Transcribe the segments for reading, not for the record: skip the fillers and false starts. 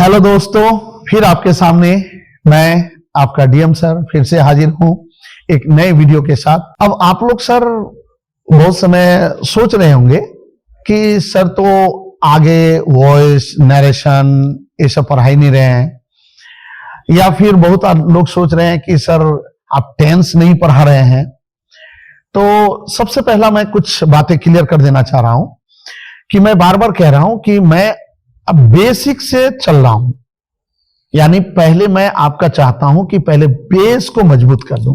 Hello दोस्तों, फिर आपके सामने मैं आपका डीएम सर फिर से हाजिर हूं एक नए वीडियो के साथ। अब आप लोग सर बहुत समय सोच रहे होंगे कि सर तो आगे वॉइस नरेशन ये सब पढ़ा ही नहीं रहे हैं, या फिर बहुत लोग सोच रहे हैं कि सर आप टेंस नहीं पढ़ा रहे हैं। तो सबसे पहला मैं कुछ बातें क्लियर कर देना चाह रहा हूं कि मैं बार बार कह रहा हूं कि मैं अब बेसिक से चल रहा हूं, यानी पहले मैं आपका चाहता हूं कि पहले बेस को मजबूत कर दूं।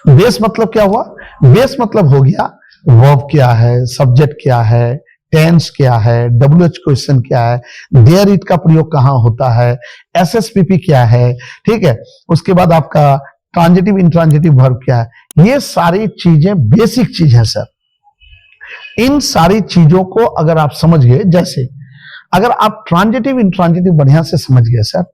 बेस मतलब क्या हुआ? बेस मतलब हो गया वर्ब क्या है, सब्जेक्ट क्या है, टेंस क्या है, डब्ल्यूएच क्वेश्चन क्या है, देयर इट का प्रयोग कहां होता है, एसएसपीपी क्या है, ठीक है। उसके बाद आपका ट्रांजिटिव इंट्रांजिटिव वर्ब क्या है। ये सारी चीजें बेसिक चीज है सर। इन सारी चीजों को अगर आप समझ गए, जैसे अगर आप ट्रांजिटिव इंट्रांजिटिव बढ़िया से समझ गए सर,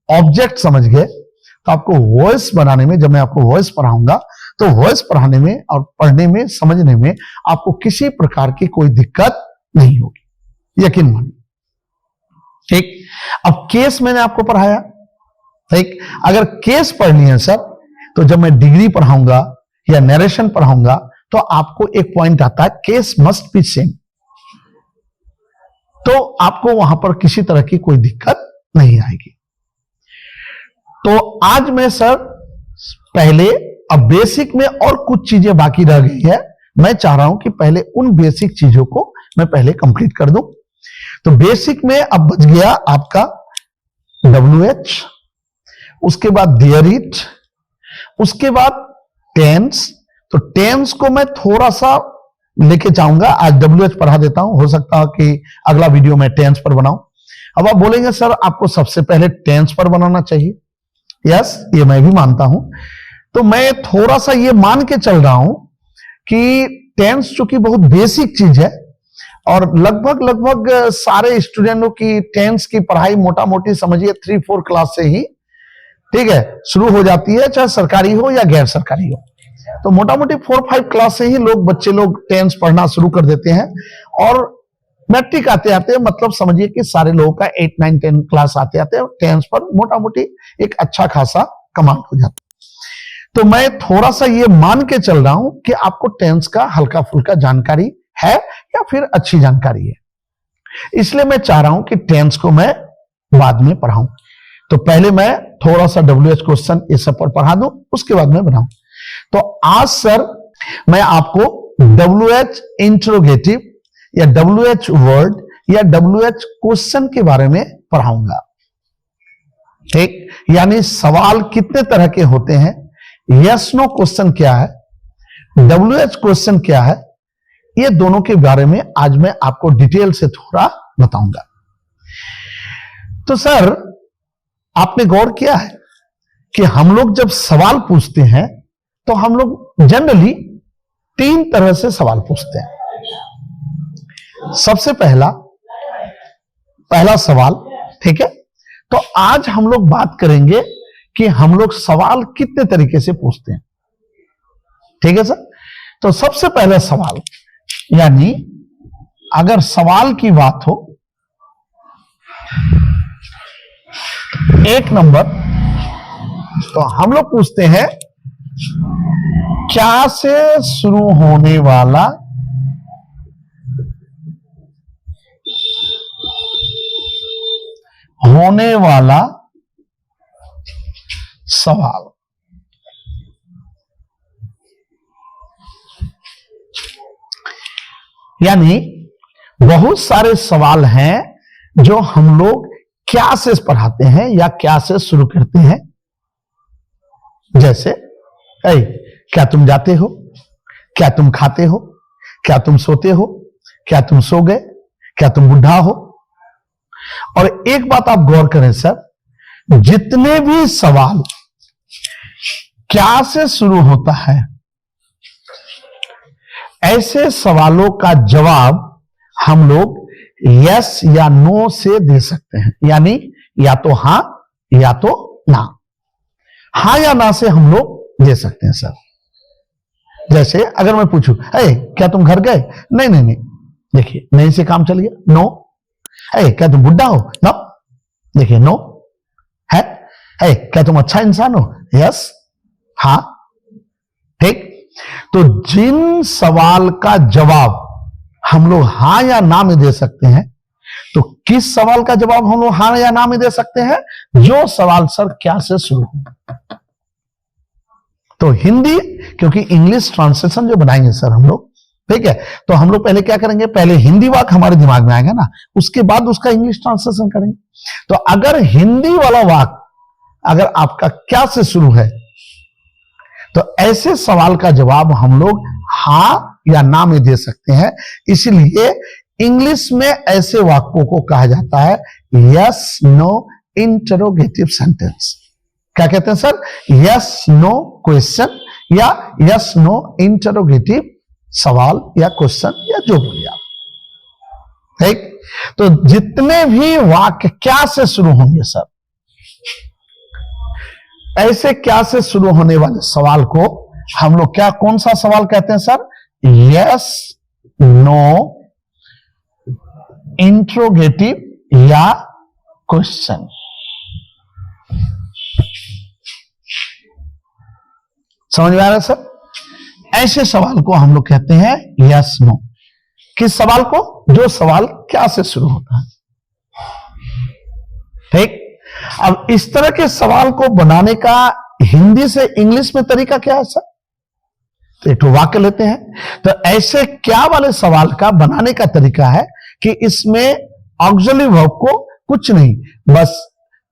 ऑब्जेक्ट समझ गए, तो आपको वॉइस बनाने में, जब मैं आपको वॉइस पढ़ाऊंगा तो वॉइस पढ़ाने में और पढ़ने में समझने में आपको किसी प्रकार की कोई दिक्कत नहीं होगी, यकीन मानिए। ठीक, अब केस मैंने आपको पढ़ाया, ठीक। अगर केस पढ़ लिए सर, तो जब मैं डिग्री पढ़ाऊंगा या नरेशन पढ़ाऊंगा तो आपको एक पॉइंट आता है, केस मस्ट बी सेम। तो आपको वहां पर किसी तरह की कोई दिक्कत नहीं आएगी। तो आज मैं सर पहले, अब बेसिक में और कुछ चीजें बाकी रह गई है, मैं चाह रहा हूं कि पहले उन बेसिक चीजों को मैं पहले कंप्लीट कर दूं। तो बेसिक में अब बच गया आपका WH, उसके बाद देयर इट, उसके बाद टेंस। तो टेंस को मैं थोड़ा सा लेके जाऊंगा, आज WH पढ़ा देता हूं, हो सकता है कि अगला वीडियो में टेंस पर बनाऊं। अब आप बोलेंगे सर आपको सबसे पहले टेंस पर बनाना चाहिए। यस, ये मैं भी मानता हूं। तो मैं थोड़ा सा ये मान के चल रहा हूं कि टेंस चूंकि बहुत बेसिक चीज है और लगभग सारे स्टूडेंटों की टेंस की पढ़ाई मोटा मोटी समझिए 3-4 क्लास से ही, ठीक है, शुरू हो जाती है, चाहे सरकारी हो या गैर सरकारी हो। तो मोटा मोटी 4-5 क्लास से ही बच्चे लोग टेंस पढ़ना शुरू कर देते हैं, और मैट्रिक आते आते मतलब समझिए कि सारे लोगों का 8, 9, 10 क्लास आते आते टेंस पर मोटा मोटी एक अच्छा खासा कमांड हो जाता है। तो मैं थोड़ा सा ये मान के चल रहा हूं कि आपको टेंस का हल्का फुल्का जानकारी है या फिर अच्छी जानकारी है, इसलिए मैं चाह रहा हूं कि टेंस को मैं बाद में पढ़ाऊं। तो पहले मैं थोड़ा सा WH क्वेश्चन इस सब पर पढ़ा दूं, उसके बाद में बनाऊं। तो आज सर मैं आपको WH इंट्रोगेटिव या WH वर्ड या WH क्वेश्चन के बारे में पढ़ाऊंगा। ठीक, यानी सवाल कितने तरह के होते हैं, यस नो क्वेश्चन क्या है, WH क्वेश्चन क्या है, ये दोनों के बारे में आज मैं आपको डिटेल से थोड़ा बताऊंगा। तो सर आपने गौर किया है कि हम लोग जब सवाल पूछते हैं तो हम लोग जनरली 3 तरह से सवाल पूछते हैं। सबसे पहला सवाल, ठीक है। तो आज हम लोग बात करेंगे कि हम लोग सवाल कितने तरीके से पूछते हैं, ठीक है सर। तो सबसे पहला सवाल, यानी अगर सवाल की बात हो, 1 नंबर, तो हम लोग पूछते हैं क्या से शुरू होने वाला सवाल। यानी बहुत सारे सवाल हैं जो हम लोग क्या से पढ़ाते हैं या क्या से शुरू करते हैं। जैसे क्या तुम जाते हो, क्या तुम खाते हो, क्या तुम सोते हो, क्या तुम सो गए, क्या तुम बुढ़ा हो। और एक बात आप गौर करें सर, जितने भी सवाल क्या से शुरू होता है, ऐसे सवालों का जवाब हम लोग यस या नो से दे सकते हैं। यानी या तो हां या तो ना, हां या ना से हम लोग दे सकते हैं सर। जैसे अगर मैं पूछूं क्या तुम घर गए, नहीं, देखिए नहीं से काम चल गया, नो। क्या तुम बुढ़ा हो, नो। देखिए नो है, क्या तुम अच्छा इंसान हो? यस, हाँ, ठीक। तो जिन सवाल का जवाब हम लोग हां या ना में दे सकते हैं, तो किस सवाल का जवाब हम लोग हां या ना में दे सकते हैं? जो सवाल सर क्या से शुरू हो। तो हिंदी, क्योंकि इंग्लिश ट्रांसलेशन जो बनाएंगे सर हम लोग, ठीक है, तो हम लोग पहले क्या करेंगे, पहले हिंदी वाक्य हमारे दिमाग में आएगा ना, उसके बाद उसका इंग्लिश ट्रांसलेशन करेंगे। तो अगर हिंदी वाला वाक्य अगर आपका क्या से शुरू है, तो ऐसे सवाल का जवाब हम लोग हां या ना में दे सकते हैं। इसलिए इंग्लिश में ऐसे वाक्यों को कहा जाता है यस नो इंटरोगेटिव सेंटेंस। क्या कहते हैं सर? यस नो क्वेश्चन या यस नो इंटरोगेटिव सवाल या क्वेश्चन या जो बोलिए आप, ठीक। तो जितने भी वाक्य क्या से शुरू होंगे सर, ऐसे क्या से शुरू होने वाले सवाल को हम लोग क्या, कौन सा सवाल कहते हैं सर? यस नो इंट्रोगेटिव या क्वेश्चन। समझ में आ रहा है सर? ऐसे सवाल को हम लोग कहते हैं यस नो। किस सवाल को? जो सवाल क्या से शुरू होता है, ठीक। अब इस तरह के सवाल को बनाने का हिंदी से इंग्लिश में तरीका क्या है सर? तो एक वाक्य लेते हैं, तो ऐसे क्या वाले सवाल का बनाने का तरीका है कि इसमें ऑक्सिलरी वर्ब को कुछ नहीं, बस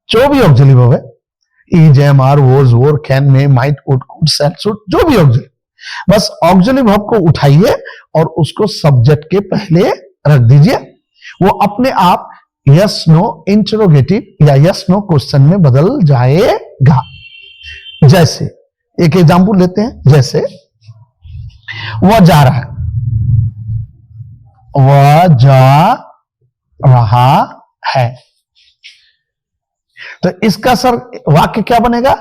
जो भी ऑक्सिलरी वर्ब है, is, am, are, was, were, can, may, might, could, shall, should, जो भी ऑक्सिलरी, बस ऑक्सिलरी वर्ब को उठाइए और उसको सब्जेक्ट के पहले रख दीजिए। वो अपने आप यस नो इंटरोगेटिव या यस नो क्वेश्चन में बदल जाएगा। जैसे एक एग्जांपल लेते हैं, जैसे वह जा रहा है, वह जा रहा है, तो इसका सर वाक्य क्या बनेगा?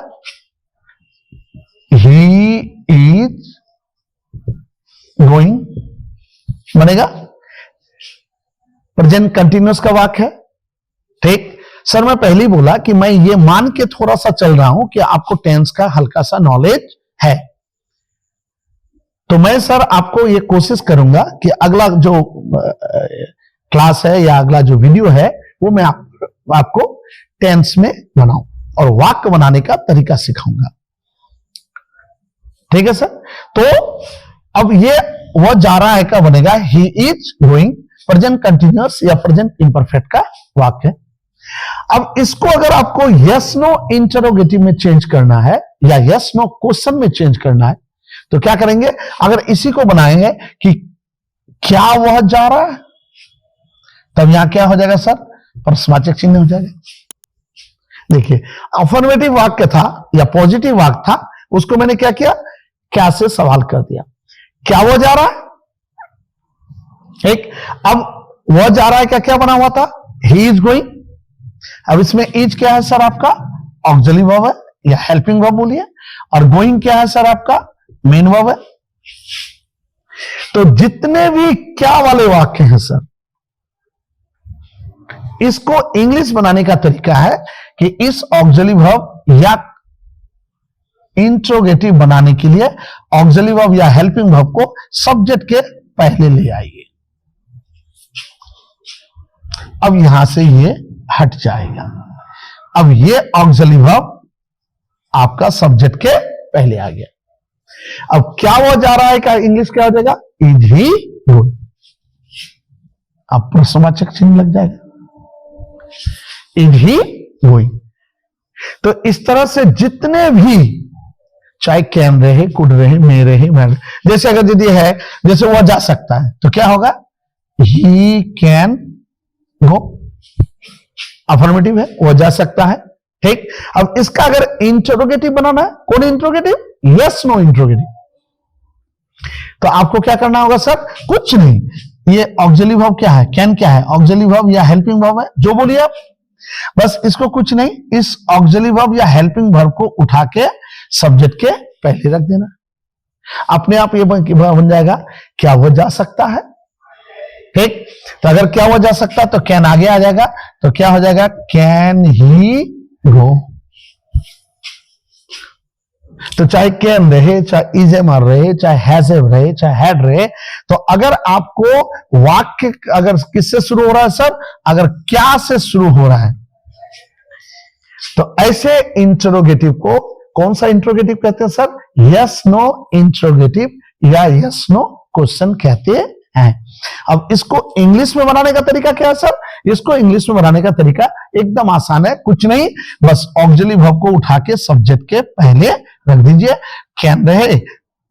ही इज गोइंग बनेगा। प्रेजेंट कंटिन्यूअस का वाक्य है, ठीक। सर मैं पहले ही बोला कि मैं ये मान के थोड़ा सा चल रहा हूं कि आपको टेंस का हल्का सा नॉलेज है, तो मैं सर आपको ये कोशिश करूंगा कि अगला जो क्लास है या अगला जो वीडियो है वो मैं आपको टेंस में बनाऊं और वाक्य बनाने का तरीका सिखाऊंगा, ठीक है सर। तो अब ये वह जा रहा है का बनेगा he is going, present continuous या प्रेजेंट इम्परफेक्ट का वाक्य है। अब इसको अगर आपको यस नो इंटरोगेटिव में चेंज करना है या यस नो क्वेश्चन में चेंज करना है, तो क्या करेंगे? अगर इसी को बनाएंगे कि क्या वह जा रहा है, तब यहां क्या हो जाएगा सर? प्रश्नवाचक चिन्ह हो जाएगा। देखिए अफर्मेटिव वाक्य था या पॉजिटिव वाक्य था, उसको मैंने क्या किया? क्या से सवाल कर दिया। क्या वो जा रहा है, ठीक। अब वह जा रहा है का क्या बना हुआ था? He is going. अब इसमें इज क्या है सर? आपका ऑक्सिलरी वर्ब है या हेल्पिंग वर्ब बोलिए, और गोइंग क्या है सर? आपका मेन वर्ब है। तो जितने भी क्या वाले वाक्य हैं सर, इसको इंग्लिश बनाने का तरीका है कि इस ऑक्सिलरी वर्ब या इंट्रोगेटिव बनाने के लिए ऑक्सिलरी वर्ब या हेल्पिंग वर्ब को सब्जेक्ट के पहले ले आइए। अब यहां से ये हट जाएगा। अब ये ऑक्सिलरी वर्ब आपका सब्जेक्ट के पहले आ गया। अब क्या वो जा रहा है का इंग्लिश क्या हो जाएगा? Is he going. अब प्रश्नवाचक चिन्ह लग जाएगा, इज ही गोइंग। तो इस तरह से जितने भी, चाहे कैन रहे, कुड रहे, मे रहे, मैं रहे, जैसे अगर यदि है, जैसे वह जा सकता है तो क्या होगा? ही कैन गो, अफर्मेटिव है, वह जा सकता है, ठीक। अब इसका अगर इंटरोगेटिव बनाना है, कौन इंटरोगेटिव? Yes no interrogative. तो आपको क्या करना होगा सर? कुछ नहीं, ये ऑक्सिलरी वर्ब क्या है? कैन क्या है? ऑक्सिलरी वर्ब या हेल्पिंग वर्ब है, जो बोलिए आप, बस इसको कुछ नहीं, इस ऑक्सिलरी वर्ब या हेल्पिंग वर्ब को उठा के सब्जेक्ट के पहले रख देना, अपने आप ये बन जाएगा। क्या वह जा सकता है? ठीक, तो अगर क्या हो जा सकता तो कैन आगे आ जाएगा, तो क्या हो जाएगा, कैन ही गो। तो चाहे कैन रहे, चाहे इज एम आर रहे, चाहे हैज एम रहे, चाहे हैड रहे, तो अगर आपको वाक्य अगर किससे शुरू हो रहा है सर, अगर क्या से शुरू हो रहा है, तो ऐसे इंटरोगेटिव को कौन सा इंटरोगेटिव कहते हैं सर, यस नो इंटरोगेटिव या यस नो क्वेश्चन कहते हैं। अब इसको इंग्लिश में बनाने का तरीका क्या है सर, इसको इंग्लिश में बनाने का तरीका एकदम आसान है, कुछ नहीं, बस ऑक्सिलरी वर्ब को उठा के सब्जेक्ट के पहले रख दीजिए, कैन रहे,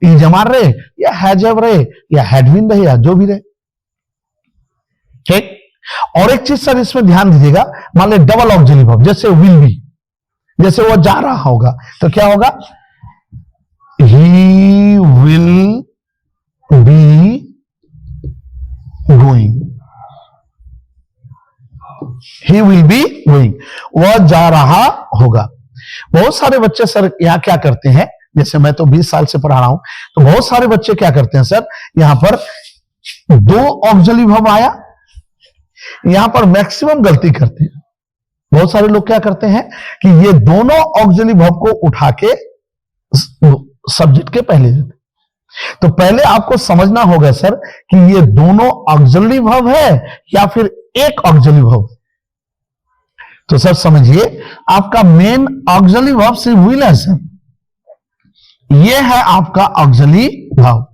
इज एम आर रहे, या हैज हैव रहे, या हैड बीन रहे, या जो भी रहे। ठीक, और एक चीज सर इसमें ध्यान दीजिएगा, मान लीजिए डबल ऑक्सिलरी वर्ब, जैसे विल बी, जैसे वो जा रहा होगा, तो क्या होगा, he will be going, he will be going, वह जा रहा होगा। बहुत सारे बच्चे सर यहां क्या करते हैं, जैसे मैं तो 20 साल से पढ़ा रहा हूं, तो बहुत सारे बच्चे क्या करते हैं सर, यहां पर दो ऑक्सिलरी वर्ब आया, यहां पर मैक्सिमम गलती करते हैं। बहुत सारे लोग क्या करते हैं कि ये दोनों ऑक्सिलरी वर्ब को उठा के सब्जेक्ट के पहले देते। तो पहले आपको समझना होगा सर कि ये दोनों ऑक्सिलरी वर्ब है या फिर एक ऑक्सिलरी वर्ब। तो सर समझिए, आपका मेन ऑक्सिलरी वर्ब सिर्फ विल है सर, ये है आपका ऑक्सिलरी वर्ब।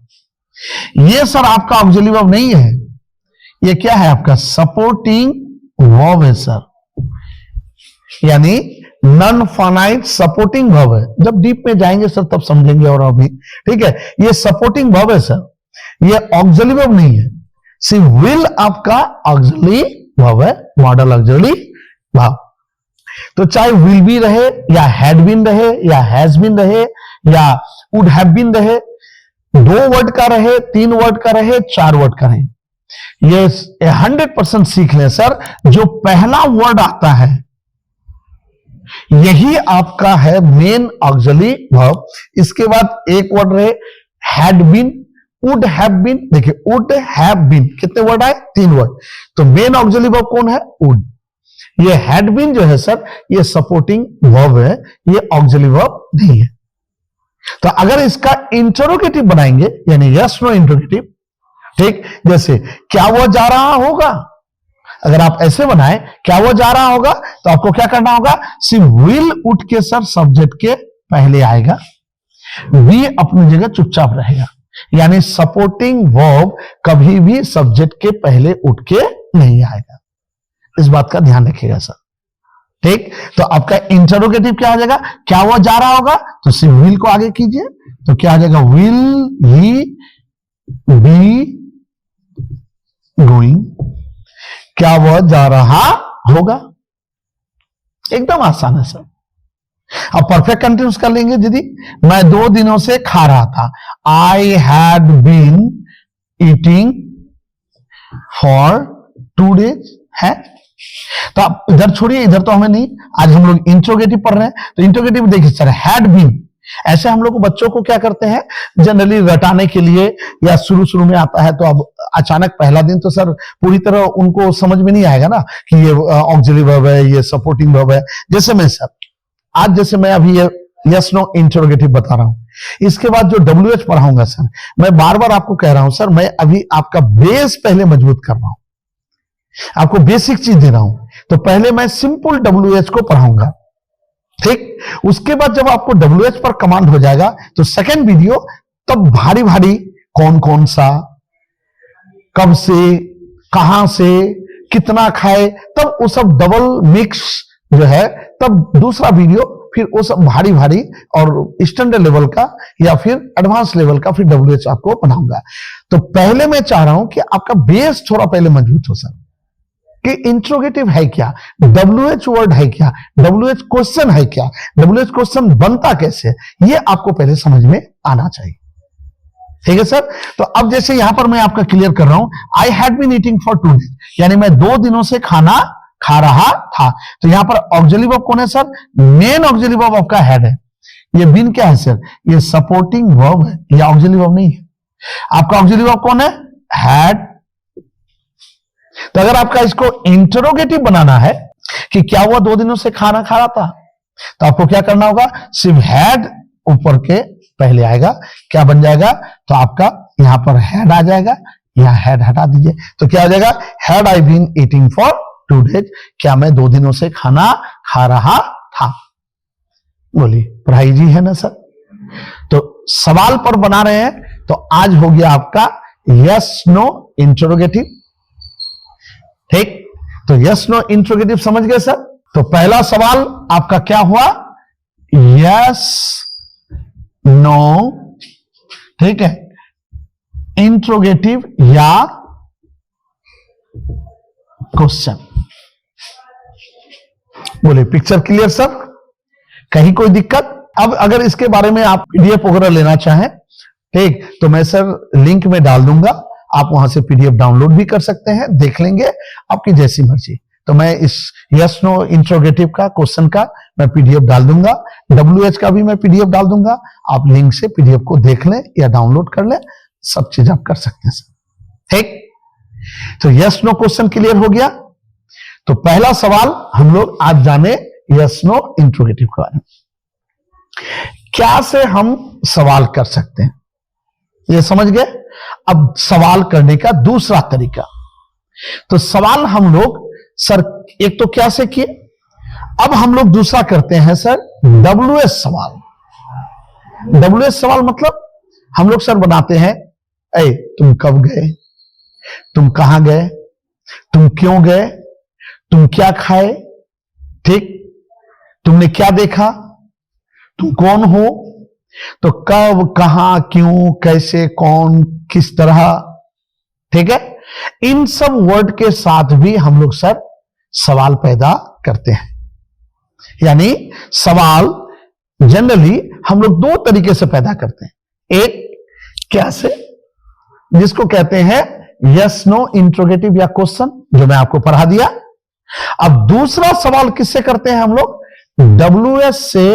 ये सर आपका ऑक्सिलरी वर्ब नहीं है, ये क्या है, आपका सपोर्टिंग वर्ब है सर, यानी नॉन फाइनाइट सपोर्टिंग वर्ब है। जब डीप में जाएंगे सर तब समझेंगे और अभी, ठीक है, ये सपोर्टिंग वर्ब है सर, ये ऑक्सिलरी वर्ब नहीं है। सिर्फ विल आपका ऑक्सिलरी वर्ब है, मॉडल ऑक्सिलरी वर्ब। तो चाहे विल बी रहे, या हैड बीन रहे, या हैज बीन रहे, या वुड हैव बीन रहे, 2 वर्ड का रहे, 3 वर्ड का रहे, 4 वर्ड का रहे, ये 100% सीख लें सर, जो पहला वर्ड आता है यही आपका है मेन ऑक्सिलरी वर्ब। इसके बाद एक वर्ड रहे, had been, would have been, देखिए वुड हैव बीन कितने वर्ड आए, 3 वर्ड, तो मेन ऑक्सिलरी वर्ब कौन है, वुड। ये हैड बीन जो है सर, ये सपोर्टिंग वर्ब है, ये ऑक्सिलरी वर्ब नहीं है। तो अगर इसका इंटरोगेटिव बनाएंगे, यानी यस नो इंटरोगेटिव, ठीक, जैसे क्या वो जा रहा होगा, अगर आप ऐसे बनाए, क्या वो जा रहा होगा, तो आपको क्या करना होगा, सिर्फ विल उठ के सर सब्जेक्ट के पहले आएगा, बी अपनी जगह चुपचाप रहेगा, यानी सपोर्टिंग वर्ब कभी भी सब्जेक्ट के पहले उठ के नहीं आएगा। इस बात का ध्यान रखिएगा सर, ठीक। तो आपका इंटरोगेटिव क्या आ जाएगा, क्या वो जा रहा होगा, तो सिर्फ विल को आगे कीजिए, तो क्या आ जाएगा, विल ही बी गोइंग, क्या वह जा रहा होगा। एकदम आसान है सर। अब परफेक्ट कंटिन्यूस कर लेंगे, दीदी मैं 2 दिनों से खा रहा था, I had been eating for 2 days है। तो आप इधर छोड़िए, इधर तो हमें नहीं, आज हम लोग इंट्रोगेटिव पढ़ रहे हैं, तो इंट्रोगेटिव देखिए सर, हैड बीन, ऐसे हम लोग बच्चों को क्या करते हैं जनरली रटाने के लिए, या शुरू में आता है तो अब अचानक पहला दिन तो सर पूरी तरह उनको समझ में नहीं आएगा ना कि ये ऑक्सिलरी वर्ब है, ये सपोर्टिंग वर्ब है। जैसे मैं सर आज, जैसे मैं अभी ये यस नो इंटरोगेटिव बता रहा हूं, इसके बाद जो WH पढ़ाऊंगा सर, मैं बार बार आपको कह रहा हूं सर, मैं अभी आपका बेस पहले मजबूत कर रहा हूं, आपको बेसिक चीज दे रहा हूं। तो पहले मैं सिंपल WH को पढ़ाऊंगा, ठीक। उसके बाद जब आपको WH पर कमांड हो जाएगा, तो सेकंड वीडियो तब भारी भारी कौन कौन सा, कब से, कहां से, कितना खाए, तब वो सब डबल मिक्स जो है, तब दूसरा वीडियो फिर वो सब भारी भारी और स्टैंडर्ड लेवल का या फिर एडवांस लेवल का फिर WH आपको बनाऊंगा। तो पहले मैं चाह रहा हूं कि आपका बेस थोड़ा पहले मजबूत हो सर, कि इंट्रोगेटिव है क्या, WH वर्ड है क्या, WH क्वेश्चन है क्या, WH क्वेश्चन बनता कैसे, ये आपको पहले समझ में आना चाहिए, ठीक है सर। तो अब जैसे यहां पर मैं आपका क्लियर कर रहा हूं, I had been eating for 2 days, यानी मैं 2 दिनों से खाना खा रहा था। तो यहां पर ऑक्सिलरी वर्ब कौन है सर, मेन ऑक्सिलरी वर्ब आपका हैड है। ये बीन क्या है सर, ये सपोर्टिंग वर्ब है, ये ऑक्सिलरी वर्ब नहीं है। आपका ऑक्सिलरी वर्ब कौन है, हैड तो अगर आपका इसको इंटरोगेटिव बनाना है कि क्या हुआ 2 दिनों से खाना खा रहा था, तो आपको क्या करना होगा, सिर्फ हैड ऊपर के पहले आएगा, क्या बन जाएगा, तो आपका यहां पर हैड आ जाएगा, यहां हैड हटा दीजिए, तो क्या हो जाएगा, had I been eating for 2 days, क्या मैं 2 दिनों से खाना खा रहा था। बोलिए पढ़ाई जी है ना सर। तो सवाल पर बना रहे हैं, तो आज हो गया आपका यस नो इंटरोगेटिव। ठीक, तो यस नो इंटरोगेटिव समझ गए सर। तो पहला सवाल आपका क्या हुआ, यस नो, ठीक है, इंटरोगेटिव या क्वेश्चन। बोले पिक्चर क्लियर सर, कहीं कोई दिक्कत। अब अगर इसके बारे में आप पीडीएफ वगैरह लेना चाहें, ठीक, तो मैं सर लिंक में डाल दूंगा, आप वहां से पीडीएफ डाउनलोड भी कर सकते हैं, देख लेंगे आपकी जैसी मर्जी। तो मैं इस यस नो इंटरोगेटिव का क्वेश्चन का मैं पीडीएफ डाल दूंगा, WH का भी मैं पीडीएफ डाल दूंगा, आप लिंक से पीडीएफ को देख लें या डाउनलोड कर लें, सब चीज आप कर सकते हैं सर। ठीक, तो यस नो क्वेश्चन क्लियर हो गया। तो पहला सवाल हम लोग आज जाने यस नो इंटरोगेटिव के बारे में, क्या से हम सवाल कर सकते हैं, ये समझ गए। अब सवाल करने का दूसरा तरीका, तो सवाल हम लोग सर एक तो क्या से किए, अब हम लोग दूसरा करते हैं सर WH सवाल। WH सवाल मतलब हम लोग सर बनाते हैं, ऐ तुम कब गए, तुम कहां गए, तुम क्यों गए, तुम क्या खाए, ठीक, तुमने क्या देखा, तुम कौन हो, तो कब, कहां, क्यों, कैसे, कौन, किस तरह, ठीक है, इन सब वर्ड के साथ भी हम लोग सर सवाल पैदा करते हैं। यानी सवाल जनरली हम लोग 2 तरीके से पैदा करते हैं, एक क्या से, जिसको कहते हैं यस नो इंटरोगेटिव या क्वेश्चन, जो मैं आपको पढ़ा दिया। अब दूसरा सवाल किससे करते हैं हम लोग, WH से,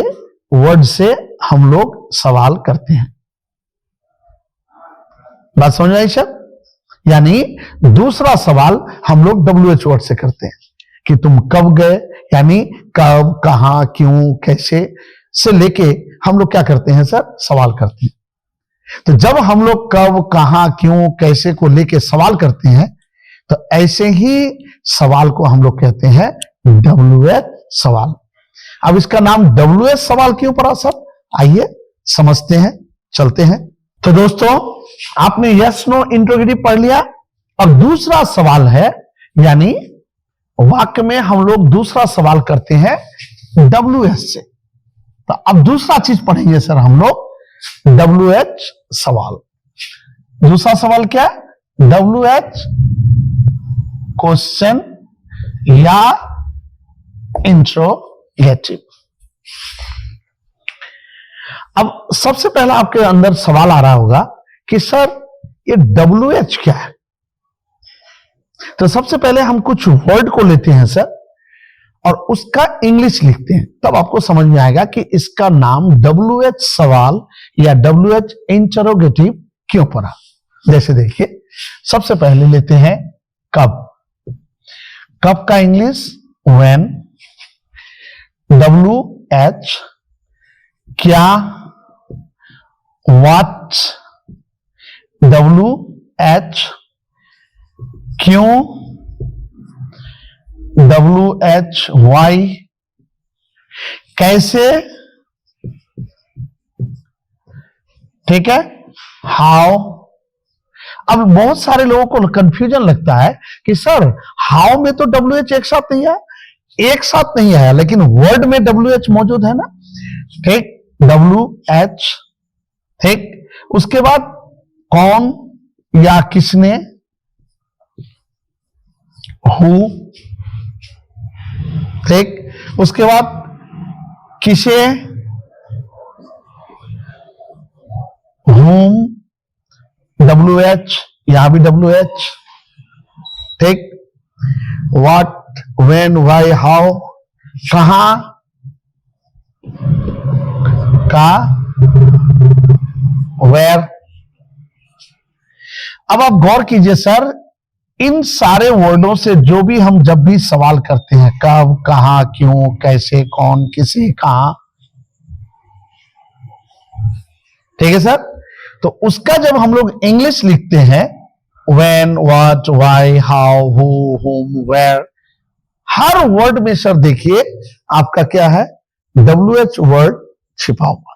वर्ड से हम लोग सवाल करते हैं। बात समझ आई सर। यानी दूसरा सवाल हम लोग WH वर्ड से करते हैं कि तुम कब गए, यानी कब, कहां, क्यों, कैसे से लेके हम लोग क्या करते हैं सर, सवाल करते हैं। तो जब हम लोग कब, कहां, क्यों, कैसे को लेके सवाल करते हैं, तो ऐसे ही सवाल को हम लोग कहते हैं WH सवाल। अब इसका नाम WH सवाल क्यों पड़ा सर, आइए समझते हैं, चलते हैं। तो दोस्तों आपने यस नो इंटरोगेटिव पढ़ लिया। अब दूसरा सवाल है, यानी वाक्य में हम लोग दूसरा सवाल करते हैं WH से। तो अब दूसरा चीज पढ़ेंगे सर हम लोग WH सवाल। दूसरा सवाल क्या है, WH क्वेश्चन या इंट्रोगेटिव। अब सबसे पहला आपके अंदर सवाल आ रहा होगा कि सर ये WH क्या है। तो सबसे पहले हम कुछ वर्ड को लेते हैं सर और उसका इंग्लिश लिखते हैं, तब आपको समझ में आएगा कि इसका नाम WH सवाल या WH इंटरोगेटिव क्यों पड़ा। जैसे देखिए, सबसे पहले लेते हैं कब। कब का इंग्लिश व्हेन, WH क्या, व्हाट, WH क्यों, WH व्हाई, कैसे, ठीक है, हाउ। अब बहुत सारे लोगों को कंफ्यूजन लगता है कि सर हाउ में तो WH एक साथ नहीं आया, एक साथ नहीं आया, लेकिन वर्ड में WH मौजूद है ना, ठीक, WH, ठीक। उसके बाद कौन या किसने, हु, ठीक। उसके बाद किसे, whom, WH, यहां भी WH, ठीक। what, when, why, how, कहां का, where। अब आप गौर कीजिए सर, इन सारे वर्डों से जो भी हम जब भी सवाल करते हैं, कब, कहां, क्यों, कैसे, कौन, किसे, कहां, ठीक है सर। तो उसका जब हम लोग इंग्लिश लिखते हैं, when, what, why, how, who, हुम, वेयर, हर वर्ड में सर देखिए आपका क्या है, WH वर्ड छिपा हुआ,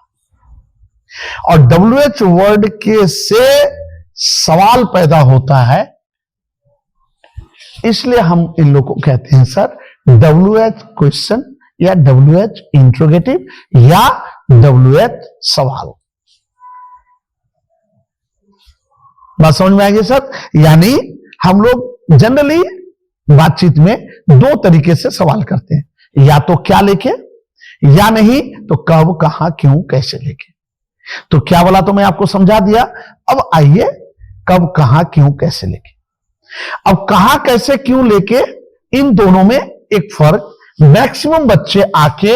और WH वर्ड के से सवाल पैदा होता है, इसलिए हम इन लोगों को कहते हैं सर WH क्वेश्चन या WH इंट्रोगेटिव या WH सवाल। बात समझ में आएगी सर? यानी हम लोग जनरली बातचीत में दो तरीके से सवाल करते हैं, या तो क्या लेके, या नहीं तो कब, कहां, क्यों, कैसे लेके। तो क्या बोला तो मैं आपको समझा दिया। अब आइए कब, कहां, क्यों, कैसे लेके। अब कहां, कैसे, क्यों लेके, इन दोनों में एक फर्क, मैक्सिमम बच्चे आके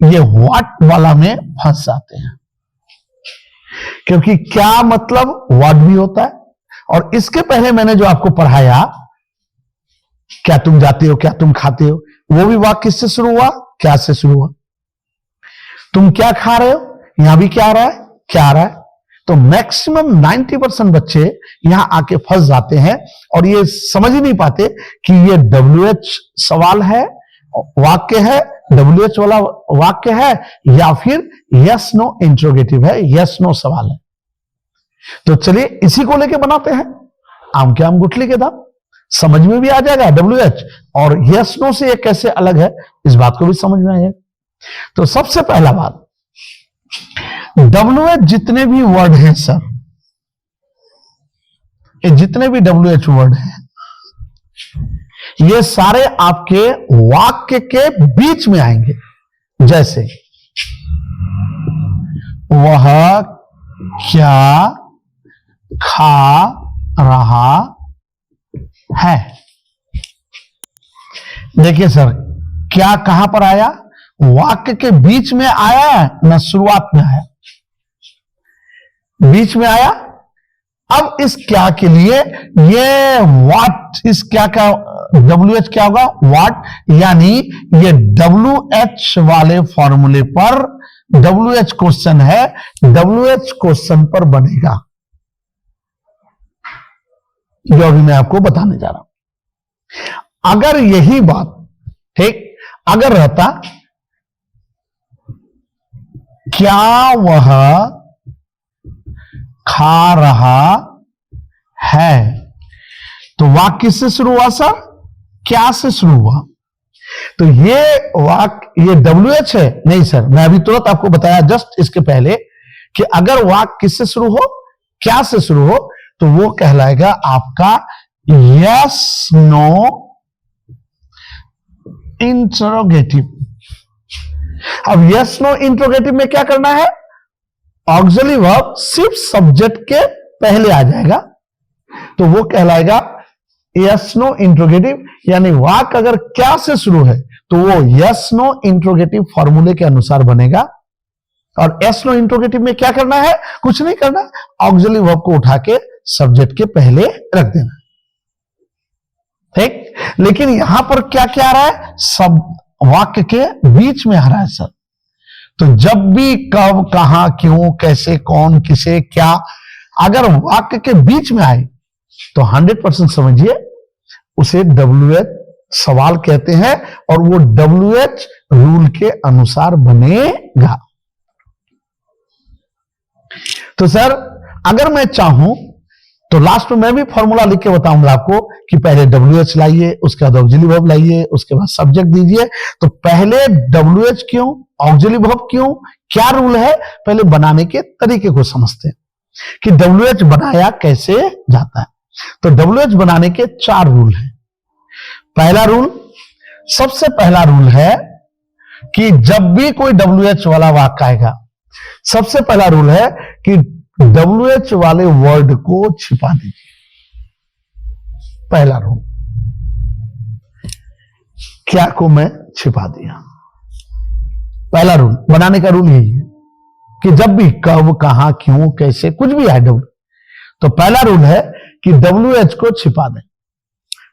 ये व्हाट वाला में फंस जाते हैं, क्योंकि क्या मतलब व्हाट भी होता है, और इसके पहले मैंने जो आपको पढ़ाया, क्या तुम जाते हो, क्या तुम खाते हो, वो भी वाक्य किससे शुरू हुआ, क्या से शुरू हुआ। तुम क्या खा रहे हो, यहां भी क्या आ रहा है, क्या आ रहा है। तो मैक्सिमम 90% बच्चे यहां आके फंस जाते हैं और ये समझ ही नहीं पाते कि ये WH सवाल है, वाक्य है, WH वाला वाक्य है, या फिर यस नो इंट्रोगेटिव है, यस नो सवाल है। तो चलिए इसी को लेके बनाते हैं, आम के आम गुठली के दाम, समझ में भी आ जाएगा WH, और यस नो से ये कैसे अलग है इस बात को भी समझ में आएगा। तो सबसे पहला बात, WH जितने भी वर्ड हैं सर, ये जितने भी WH वर्ड हैं, ये सारे आपके वाक्य के बीच में आएंगे। जैसे वह क्या खा रहा है। देखिए सर, क्या कहां पर आया, वाक्य के बीच में आया ना शुरुआत में आया, बीच में आया। अब इस क्या के लिए ये व्हाट, इस क्या का WH क्या होगा, व्हाट, यानी ये WH वाले फॉर्मूले पर WH क्वेश्चन है, WH क्वेश्चन पर बनेगा, जो अभी मैं आपको बताने जा रहा हूं। अगर यही बात ठीक अगर रहता, क्या वह खा रहा है, तो वाक्य किससे शुरू हुआ सर, क्या से शुरू हुआ। तो ये वाक्य, ये WH है नहीं सर, मैं अभी तुरंत आपको बताया जस्ट इसके पहले कि अगर वाक्य किससे शुरू हो, क्या से शुरू हो, तो वो कहलाएगा आपका यस नो इंट्रोगेटिव। अब यस नो इंट्रोगेटिव में क्या करना है, ऑक्सिलरी वर्ब सिर्फ सब्जेक्ट के पहले आ जाएगा, तो वो कहलाएगा यस नो इंट्रोगेटिव। यानी वाक्य अगर क्या से शुरू है तो वो यस नो इंट्रोगेटिव फॉर्मूले के अनुसार बनेगा, और यस नो इंट्रोगेटिव में क्या करना है, कुछ नहीं करना, ऑक्सिलरी वर्ब को उठा के सब्जेक्ट के पहले रख देना, ठीक। लेकिन यहां पर क्या क्या आ रहा है, सब वाक्य के बीच में आ रहा है सर। तो जब भी कब, कहां, क्यों, कैसे, कौन, किसे, क्या अगर वाक्य के बीच में आए तो 100% समझिए उसे WH सवाल कहते हैं, और वो WH रूल के अनुसार बनेगा। तो सर अगर मैं चाहूं तो लास्ट में मैं भी फॉर्मूला लिख के बताऊंगा आपको कि पहले WH लाइए, उसके बाद ऑक्सिलरी वर्ब लाइए, उसके बाद सब्जेक्ट दीजिए। तो पहले WH क्यों, ऑक्सिलरी वर्ब क्यों, क्या रूल है, पहले बनाने के तरीके को समझते हैं कि WH बनाया कैसे जाता है। तो WH बनाने के 4 रूल हैं। पहला रूल, सबसे पहला रूल है कि जब भी कोई WH वाला वाक्य आएगा, सबसे पहला रूल है कि WH वाले वर्ड को छिपा दीजिए। पहला रूल, क्या को मैं छिपा दिया, पहला रूल बनाने का रूल यही है कि जब भी कब, कहां, क्यों, कैसे कुछ भी आए तो पहला रूल है कि WH को छिपा दें।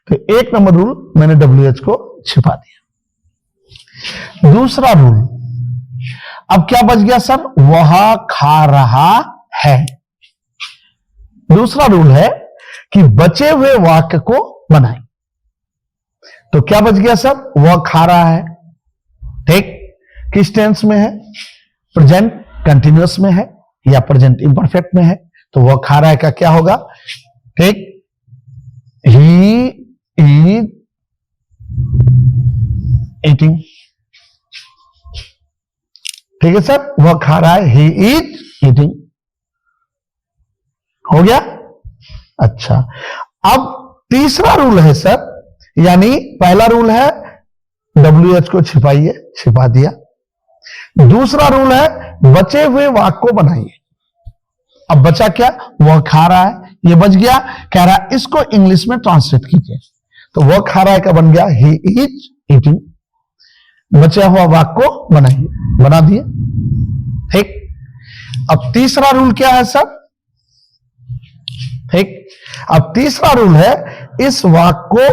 तो एक नंबर रूल मैंने WH को छिपा दिया। दूसरा रूल, अब क्या बच गया सर? वह खा रहा है। दूसरा रूल है कि बचे हुए वाक्य को बनाएं। तो क्या बच गया सर? वह खा रहा है। ठीक, किस टेंस में है? प्रेजेंट कंटिन्यूअस में है या प्रेजेंट इंपरफेक्ट में है? तो वह खा रहा है का क्या होगा? ठीक, ही इज ईटिंग। ठीक है सर, वह खा रहा है, ही इज ईटिंग। हो गया? अच्छा, अब तीसरा रूल है सर, यानी पहला रूल है WH को छिपाइए, छिपा दिया। दूसरा रूल है बचे हुए वाक्य को बनाइए। अब बचा क्या? वह खा रहा है, ये बच गया। कह रहा है इसको इंग्लिश में ट्रांसलेट कीजिए। तो वह खा रहा है का बन गया ही इज ईटिंग। बचा हुआ वाक्य को बनाइए, बना दिए। ठीक, अब तीसरा रूल क्या है सर? ठीक, अब तीसरा रूल है इस वाक्य को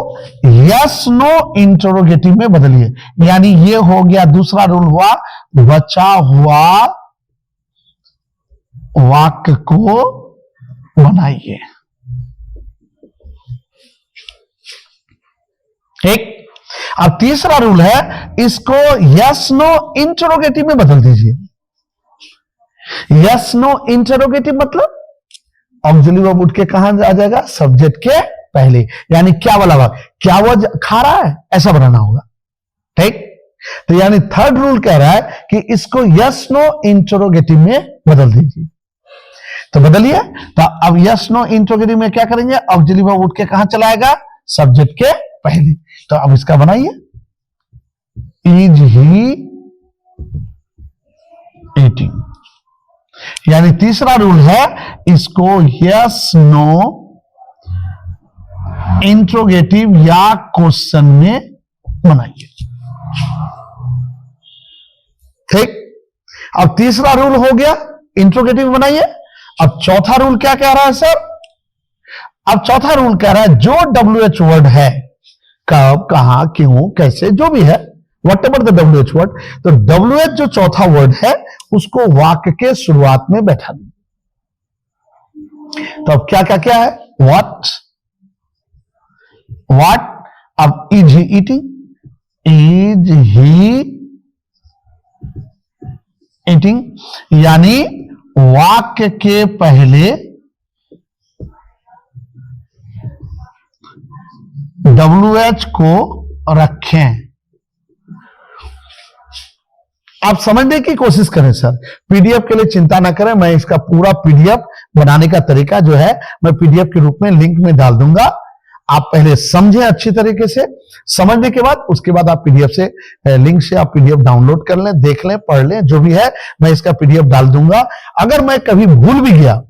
यस नो इंटरोगेटिव में बदलिए। यानी ये हो गया दूसरा रूल हुआ, बचा हुआ वाक्य को बनाइए। ठीक, अब तीसरा रूल है इसको यस नो इंटरोगेटिव में बदल दीजिए। यस नो इंटरोगेटिव मतलब ऑक्सिलरी वर्ब उठ के कहां आ जाएगा? सब्जेक्ट के पहले। यानी क्या वाला वाक्य? क्या वह खा रहा है, ऐसा बनाना होगा। ठीक, तो यानी थर्ड रूल कह रहा है कि इसको यस नो इंटरोगेटिव में बदल दीजिए। तो बदलिए। तो अब यस नो इंटरोगेटिव में क्या करेंगे? ऑक्सिलरी वर्ब उठ के कहां चलाएगा? सब्जेक्ट के पहले। तो अब इसका बनाइए, इज ही ईटिंग। यानी तीसरा रूल है इसको यस नो इंट्रोगेटिव या क्वेश्चन में बनाइए। ठीक, अब तीसरा रूल हो गया इंट्रोगेटिव बनाइए। अब चौथा रूल क्या कह रहा है सर? अब चौथा रूल कह रहा है जो WH वर्ड है, कब, कहां, क्यों, कैसे, जो भी है, what ever the WH word, तो WH जो चौथा वर्ड है उसको वाक्य के शुरुआत में बैठा दीजिए। तो अब क्या क्या क्या है? व्हाट, अब is he eating, is he eating, यानी वाक्य के पहले WH को रखें। आप समझने की कोशिश करें सर, PDF के लिए चिंता ना करें। मैं इसका पूरा PDF बनाने का तरीका जो है मैं PDF के रूप में लिंक में डाल दूंगा। आप पहले समझें अच्छी तरीके से, समझने के बाद उसके बाद आप PDF से लिंक से आप PDF डाउनलोड कर लें, देख लें, पढ़ लें, जो भी है मैं इसका PDF डाल दूंगा। अगर मैं कभी भूल भी गया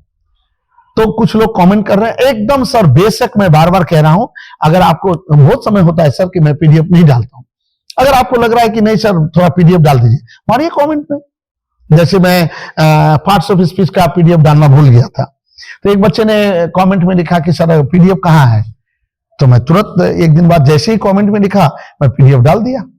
तो कुछ लोग कमेंट कर रहे हैं एकदम सर, बेशक मैं बार बार कह रहा हूं, अगर आपको बहुत समय होता है सर कि मैं PDF नहीं डालता हूं, अगर आपको लग रहा है कि नहीं सर थोड़ा PDF डाल दीजिए, मारिए कमेंट में। जैसे मैं पार्ट्स ऑफ स्पीच का PDF डालना भूल गया था, तो एक बच्चे ने कमेंट में लिखा कि सर PDF कहां है, तो मैं तुरंत एक दिन बाद जैसे ही कमेंट में लिखा मैं PDF डाल दिया।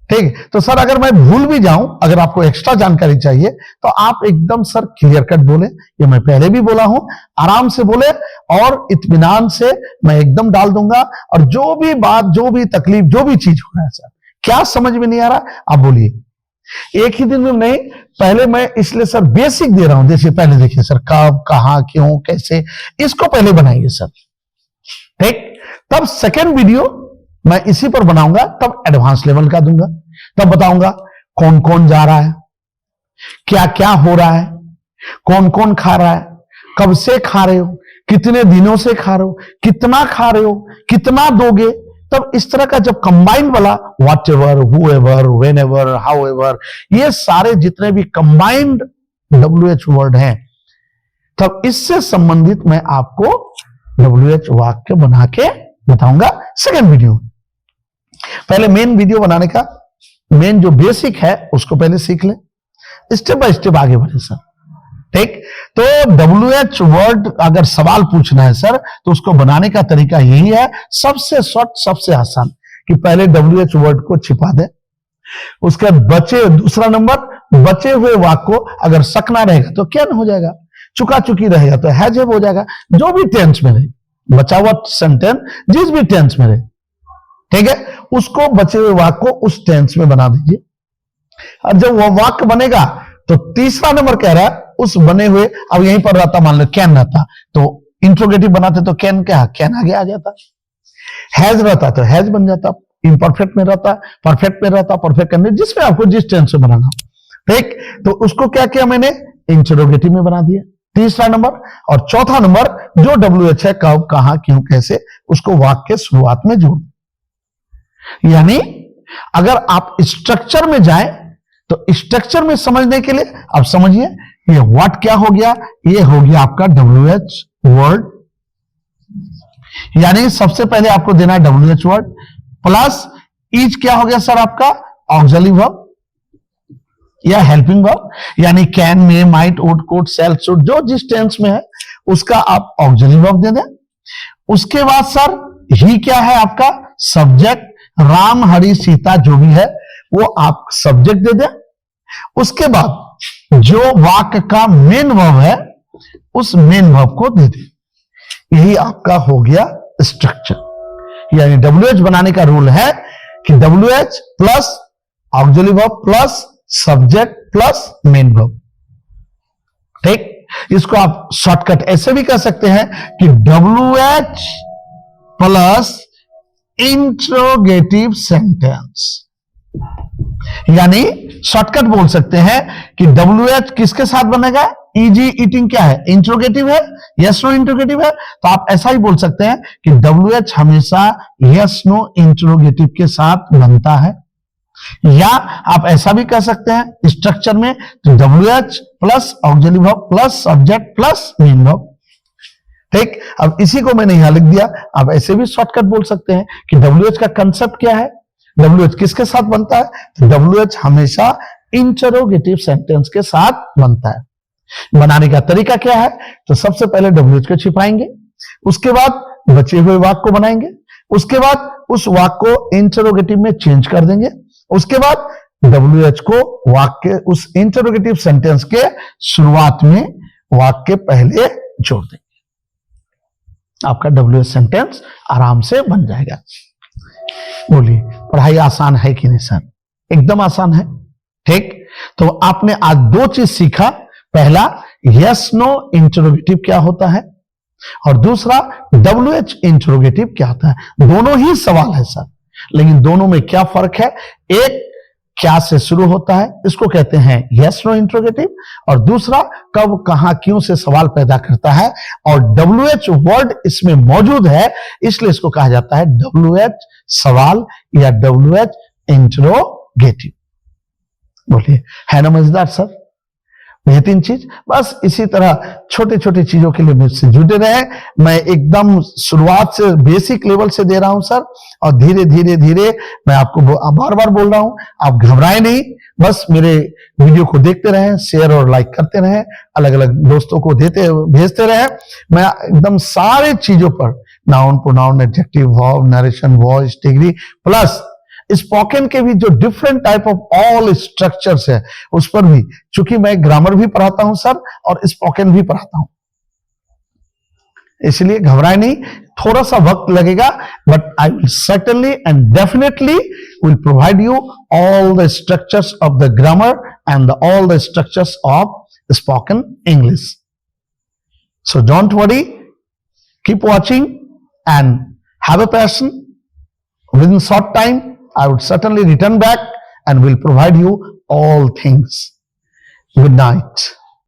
ठीक, तो सर अगर मैं भूल भी जाऊं, अगर आपको एक्स्ट्रा जानकारी चाहिए तो आप एकदम सर क्लियर कट बोले, ये मैं पहले भी बोला हूं, आराम से बोले और इत्मीनान से मैं एकदम डाल दूंगा। और जो भी बात, जो भी तकलीफ, जो भी चीज हो रहा है सर, क्या समझ में नहीं आ रहा आप बोलिए। एक ही दिन में नहीं, पहले मैं इसलिए सर बेसिक दे रहा हूं। जैसे पहले देखिए सर, कब, कहां, क्यों, कैसे, इसको पहले बनाइए सर। ठीक, तब सेकेंड वीडियो मैं इसी पर बनाऊंगा, तब एडवांस लेवल का दूंगा, तब बताऊंगा कौन कौन जा रहा है, क्या क्या हो रहा है, कौन कौन खा रहा है, कब से खा रहे हो, कितने दिनों से खा रहे हो, कितना खा रहे हो, कितना दोगे। तब इस तरह का जब कंबाइंड वाला what ever, who ever, when ever, how ever, ये सारे जितने भी कंबाइंड WH वर्ड हैं, तब इससे संबंधित मैं आपको WH वाक्य बना के बताऊंगा सेकेंड वीडियो। पहले मेन वीडियो बनाने का मेन जो बेसिक है उसको पहले सीख लें, स्टेप बाय स्टेप आगे बढ़े सर। ठीक, तो WH वर्ड अगर सवाल पूछना है सर, तो उसको बनाने का तरीका यही है, सबसे शॉर्ट, सबसे आसान, कि पहले WH वर्ड को छिपा दे, उसके बचे दूसरा नंबर, बचे हुए वाक्य को अगर शक ना रहेगा तो कैन हो जाएगा, चुका चुकी रहेगा तो हैज हैव हो जाएगा, जो भी टेंस में रहे, बचा हुआ सेंटेंस जिस भी टेंस में रहे, ठीक है, उसको बचे हुए वाक्य को उस टेंस में बना दीजिए। और जब वह वाक्य बनेगा तो तीसरा नंबर कह रहा है उस बने हुए, अब यहीं पर रहता, मान लो कैन रहता तो इंट्रोगेटिव बनाते तो कैन क्या, कैन आगे आ जाता, हैज रहता तो हैज बन जाता, इम्परफेक्ट में रहता परफेक्ट में रहता, परफेक्ट करने जिसमें आपको जिस टेंस में बनाना, ठीक, तो उसको क्या किया मैंने, इंट्रोगेटिव में बना दिया तीसरा नंबर। और चौथा नंबर जो WH है, कब, कहां, क्यों, कैसे, उसको वाक्य के शुरुआत में जोड़ दो। यानी अगर आप स्ट्रक्चर में जाएं तो स्ट्रक्चर में समझने के लिए अब समझिए, ये व्हाट क्या हो गया, ये हो गया आपका WH वर्ड, यानी सबसे पहले आपको देना है WH वर्ड, प्लस इज क्या हो गया सर आपका, ऑक्सिलरी वर्ब या हेल्पिंग वर्ब, यानी can, may, might, would, could, shall, should, जो जिस टेंस में है उसका आप ऑक्सिलरी वर्ब दे दें। उसके बाद सर ही क्या है आपका, सब्जेक्ट, राम, हरि, सीता जो भी है वो आप सब्जेक्ट दे दें। उसके बाद जो वाक्य का मेन वर्ब है उस मेन वर्ब को दे दें। यही आपका हो गया स्ट्रक्चर। यानी WH बनाने का रूल है कि WH plus auxiliary verb plus subject plus main verb, ठीक। इसको आप शॉर्टकट ऐसे भी कर सकते हैं कि WH प्लस इंट्रोगेटिव सेंटेंस, यानी शॉर्टकट बोल सकते हैं कि WH किसके साथ बनेगा, इजी, ईटिंग क्या है, इंट्रोगेटिव है, यस नो इंट्रोगेटिव है, तो आप ऐसा ही बोल सकते हैं कि WH हमेशा यस नो इंट्रोगेटिव के साथ बनता है। या आप ऐसा भी कह सकते हैं स्ट्रक्चर में तो WH plus auxiliary verb plus subject plus main verb, ठीक। अब इसी को मैंने यहां लिख दिया। आप ऐसे भी शॉर्टकट बोल सकते हैं कि WH का कंसेप्ट क्या है, WH किसके साथ बनता है, तो WH हमेशा इंटरोगेटिव सेंटेंस के साथ बनता है। बनाने का तरीका क्या है, तो सबसे पहले WH को छिपाएंगे, उसके बाद बचे हुए वाक्य को बनाएंगे, उसके बाद उस वाक्य को इंटरोगेटिव में चेंज कर देंगे, उसके बाद WH को वाक्य उस इंटरोगेटिव सेंटेंस के शुरुआत में वाक्य पहले जोड़ देंगे, आपका WH सेंटेंस आराम से बन जाएगा। बोलिए पढ़ाई आसान है कि नहीं सर, एकदम आसान है, ठीक। तो आपने आज दो चीज सीखा, पहला यस नो इंटरोगेटिव क्या होता है और दूसरा WH इंटरोगेटिव क्या होता है। दोनों ही सवाल है सर, लेकिन दोनों में क्या फर्क है, एक क्या से शुरू होता है, इसको कहते हैं यस नो इंट्रोगेटिव, और दूसरा कब, कहां, क्यों से सवाल पैदा करता है, और WH वर्ड इसमें मौजूद है, इसलिए इसको कहा जाता है WH सवाल या WH इंट्रोगेटिव। बोलिए है ना मजेदार सर, ये तीन चीज। बस इसी तरह छोटे छोटे चीजों के लिए मुझसे जुड़े रहे। मैं एकदम शुरुआत से बेसिक लेवल से दे रहा हूं सर, और धीरे धीरे धीरे मैं आपको बार बार बोल रहा हूं, आप घबराए नहीं, बस मेरे वीडियो को देखते रहें, शेयर और लाइक करते रहें, अलग अलग दोस्तों को भेजते रहें। मैं एकदम सारे चीजों पर, noun, pronoun, adjective, verb, narration, voice, degree, plus spoken के भी जो different type of all structures है उस पर भी, चूंकि मैं ग्रामर भी पढ़ाता हूं सर और स्पोकन भी पढ़ाता हूं, इसलिए घबराए नहीं, थोड़ा सा वक्त लगेगा, but I will certainly and definitely will provide you all the structures of the grammar and all the structures of spoken English. So don't worry, keep watching and have a passion. Within short time, I would certainly return back and will provide you all things. Good night.